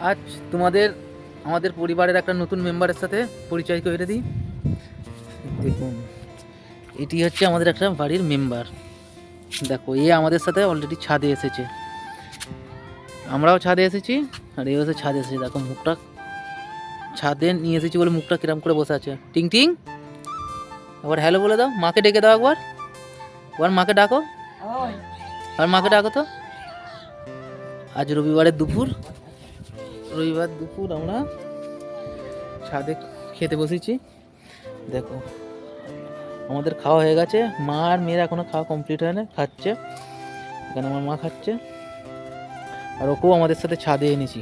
আজ তোমাদের আমাদের পরিবারের একটা নতুন মেম্বারের সাথে পরিচয় করে দিই। দেখুন, এটি হচ্ছে আমাদের একটা বাড়ির মেম্বার। দেখো, এ আমাদের সাথে অলরেডি ছাদে এসেছে, আমরাও ছাদে এসেছি আর এ হচ্ছে ছাদে এসেছে। দেখো মুখটা ছাদে নিয়ে এসেছি বলে মুখটা কিরম করে বসে আছে। টিং টিং, একবার হ্যালো বলে দাও, মাকে ডেকে দাও একবার, একবার মাকে ডাকো, আর মাকে ডাকো তো। আজ রবিবার দুপুর আমরা ছাদে খেতে বসেছি। দেখো আমাদের খাওয়া হয়ে গেছে, মা আর মেয়ের এখনো খাওয়া কমপ্লিট হয় না, খাচ্ছে। এখানে আমার মা খাচ্ছে, আর ওকেও আমাদের সাথে ছাদে এনেছি।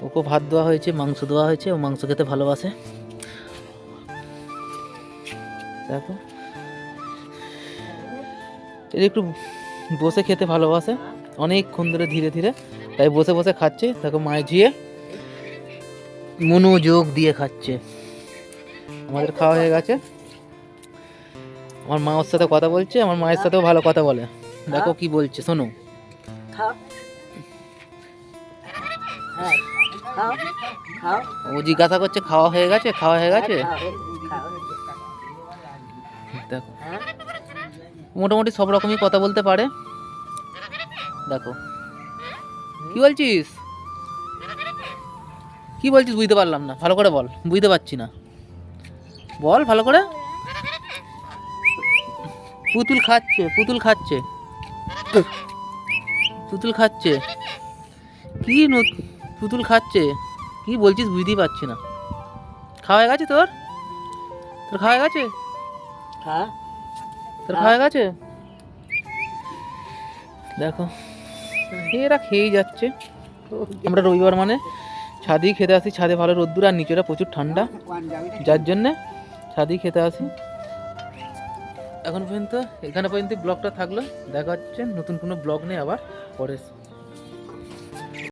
ওকেও ভাত দেওয়া হয়েছে, মাংস দেওয়া হয়েছে, ও মাংস খেতে ভালোবাসে। দেখো এটা একটু বসে খেতে ভালোবাসে অনেকক্ষণ ধরে, ধীরে ধীরে, তাই বসে বসে খাচ্ছে। দেখো মায়ের ঝিয়ে মনোযোগ দিয়ে খাচ্ছে। আমাদের খাওয়া হয়ে গেছে, আমার মা ওর সাথে কথা বলছে, আমার মায়ের সাথেও ভালো কথা বলে। দেখো কি বলছে, শোনো। ও জিজ্ঞাসা করছে খাওয়া হয়ে গেছে, খাওয়া হয়ে গেছে। দেখো মোটামুটি সব রকমই কথা বলতে পারে। দেখো কি বলছিস, কি বলছিস বুঝতে পারলাম না, ভালো করে বল, বুঝতে পারছি না, বল ভালো করে। পুতুল খাচ্ছে, পুতুল খাচ্ছে, পুতুল খাচ্ছে, কি পুতুল খাচ্ছে, কি বলছিস বুঝতেই পারছি না। খাওয়া হয়ে গেছে তোর, তোর খাওয়া হয়ে গেছে, তোর খাওয়া হয়ে গেছে। দেখো এরা খেয়েই যাচ্ছে। আমরা রবিবার মানে ছাদেই খেতে আসি, ছাদে ভালো রোদ্দুর আর নিচেটা প্রচুর ঠান্ডা, যার জন্যে ছাদেই খেতে আসি। এখন পর্যন্ত এখানে পর্যন্ত ব্লগটা থাকলো, দেখা হচ্ছে নতুন কোনো ব্লগ নিয়ে আবার পরে।